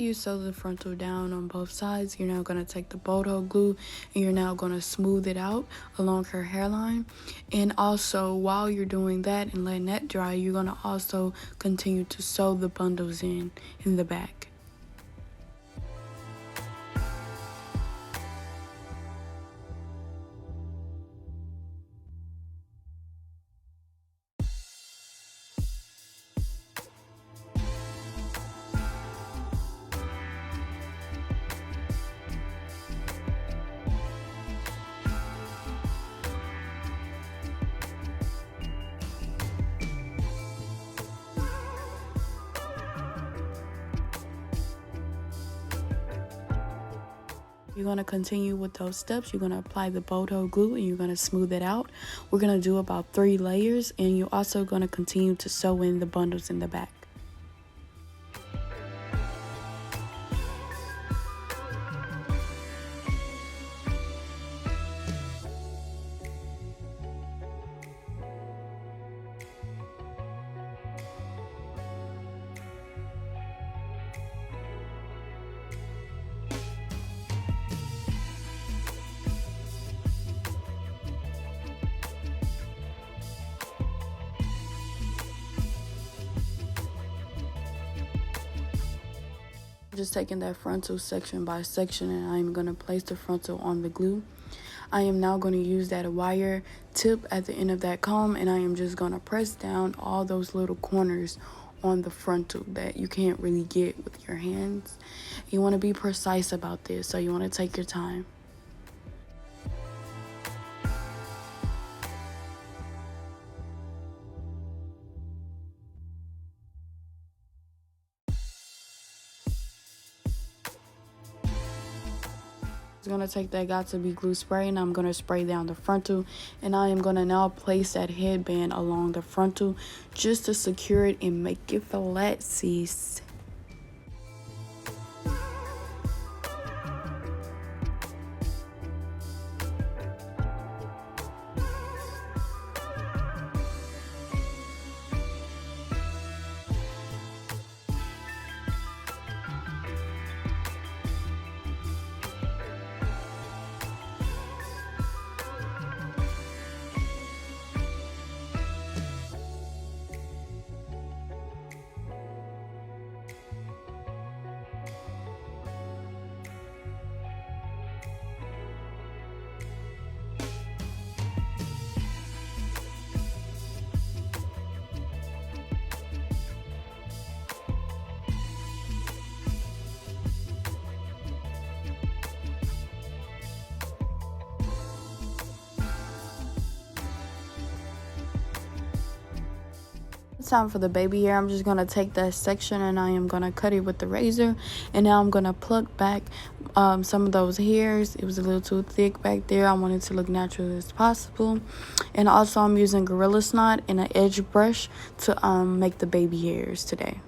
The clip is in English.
after you sew the frontal down on both sides, you're now going to take the bolt hole glue and you're now going to smooth it out along her hairline. And also, while you're doing that and letting that dry, you're going to also continue to sew the bundles in the back. You're going to continue with those steps. You're going to apply the bolt hole glue and you're going to smooth it out. We're going to do about 3 layers, and you're also going to continue to sew in the bundles in the back. Just taking that frontal section by section, and I'm going to place the frontal on the glue. I am now going to use that wire tip at the end of that comb, and I am just going to press down all those little corners on the frontal that you can't really get with your hands. You want to be precise about this, so you want to take your time. I'm going to take that Got2b glue spray and I'm going to spray down the frontal, and I am going to now place that headband along the frontal just to secure it and make it flat, sis. Time for the baby hair. I'm just going to take that section and I am going to cut it with the razor, and now I'm going to pluck back some of those hairs. It was a little too thick back there. I want it to look natural as possible. And also I'm using Gorilla Snot and an edge brush to make the baby hairs today.